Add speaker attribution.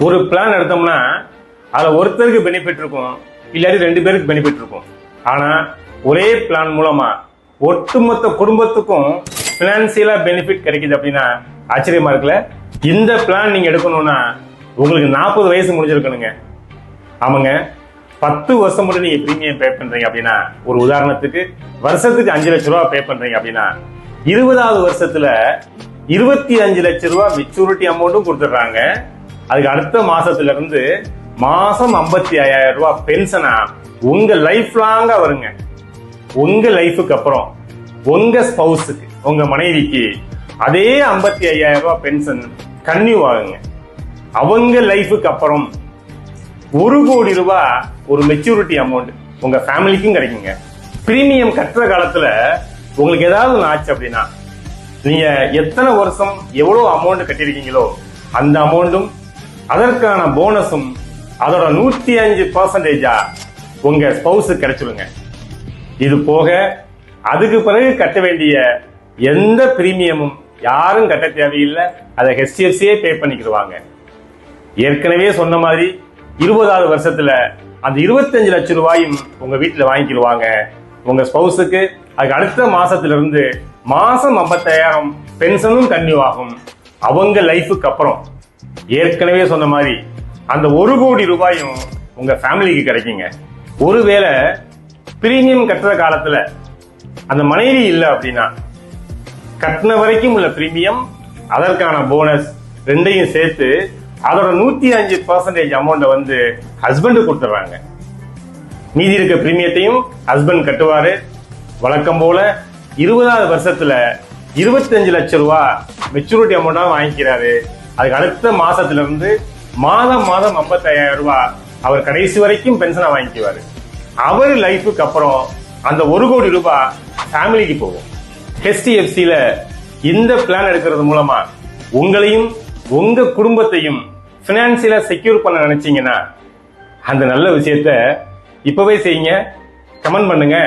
Speaker 1: ஒரு பிளான் எடுத்தோம்னா அதில் ஒருத்தருக்கு பெனிஃபிட் இருக்கும், இல்லாட்டி 2 பேருக்கு பெனிஃபிட் இருக்கும். ஆனால் ஒரே பிளான் மூலமா ஒட்டுமொத்த குடும்பத்துக்கும் பினான்சியலா பெனிஃபிட் கிடைக்குது அப்படின்னா ஆச்சரியமா இருக்குல்ல. இந்த பிளான் நீங்க எடுக்கணும்னா உங்களுக்கு 40 வயசு முடிஞ்சிருக்கணுங்க. ஆமாங்க, 10 வருஷம் மட்டும் நீங்க பிரீமியம் பே பண்றீங்க அப்படின்னா, ஒரு உதாரணத்துக்கு வருஷத்துக்கு 5 லட்சம் ரூபாய் பே பண்றீங்க அப்படின்னா, 20வது வருஷத்துல 25 லட்சம் ரூபாய் மெச்சூரிட்டி அமௌண்ட்டும் கொடுத்துடுறாங்க. அதுக்கு அடுத்த மாசத்துல இருந்து மாசம் 55,000 ரூபாய் பென்ஷனா உங்க லைஃப் லாங்கா வருங்க. உங்க லைஃபுக்கு அப்புறம் உங்க ஸ்பௌஸுக்கு, உங்க மனைவிக்கு அதே 55,000 ரூபாய் பென்ஷன் கன்னியூ ஆகுங்க. அவங்க லைஃபுக்கு அப்புறம் 1 கோடி ரூபாய் ஒரு மெச்சூரிட்டி அமௌண்ட் உங்க ஃபேமிலிக்கும் கிடைக்குங்க. பிரீமியம் கட்டுற காலத்துல உங்களுக்கு ஏதாவது ஆச்சு அப்படின்னா, நீங்க எத்தனை வருஷம் எவ்வளவு அமௌண்ட் கட்டிருக்கீங்களோ அந்த அமௌண்ட்டும் அதற்கான போனஸும் அதோட 105% உங்க ஸ்பௌஸுக்கு கிடைச்சிருங்க. இது போக அதுக்கு பிறகு கட்ட வேண்டிய எந்த பிரீமியமும் யாரும் கட்ட தேவையில்லை, அதை HDFCயே பே பண்ணிக்கிடுவாங்க. ஏற்கனவே சொன்ன மாதிரி 20வது வருஷத்துல அந்த 25 லட்சம் ரூபாயும் உங்க வீட்டுல வாங்கிக்கிடுவாங்க. உங்க ஸ்பௌஸுக்கு அதுக்கு அடுத்த மாசத்துல இருந்து மாசம் 55,000 பென்ஷனும் கன்னியூ ஆகும். அவங்க லைஃபுக்கு அப்புறம் ஏற்கனவே சொன்ன மாதிரி அந்த 1 கோடி ரூபாயும் உங்க ஃபேமிலிக்கு கிடைக்குங்க. ஒருவேளை பிரீமியம் கட்டுற காலத்துல அந்த மனைவி இல்லை அப்படின்னா, கட்டின வரைக்கும் உள்ள பிரீமியம் அதற்கான போனஸ் ரெண்டையும் சேர்த்து அதோட 105% அமௌண்ட வந்து ஹஸ்பண்ட் கொடுத்துறாங்க. மீதி இருக்க பிரீமியத்தையும் ஹஸ்பண்ட் கட்டுவாரு. வழக்கம் போல 20வது வருஷத்துல 25 லட்சம் ரூபாய் மெச்சூரிட்டி அமௌண்டா வாங்கிக்கிறாரு. அதுக்கு அடுத்த மாசத்துல இருந்து மாதம் 55,000 ரூபாய் அவர் கடைசி வரைக்கும் பென்ஷனா வாங்கிக்குவாரு. அவர் லைஃபுக்கு அப்புறம் அந்த 1 கோடி ரூபாய் ஃபேமிலிக்கு போகும். HDFCல இந்த பிளான் எடுக்கிறது மூலமா உங்களையும் உங்க குடும்பத்தையும் பினான்சியலா செக்யூர் பண்ண நினைச்சீங்கன்னா அந்த நல்ல விஷயத்த இப்பவே செய்யுங்க. கமெண்ட் பண்ணுங்க.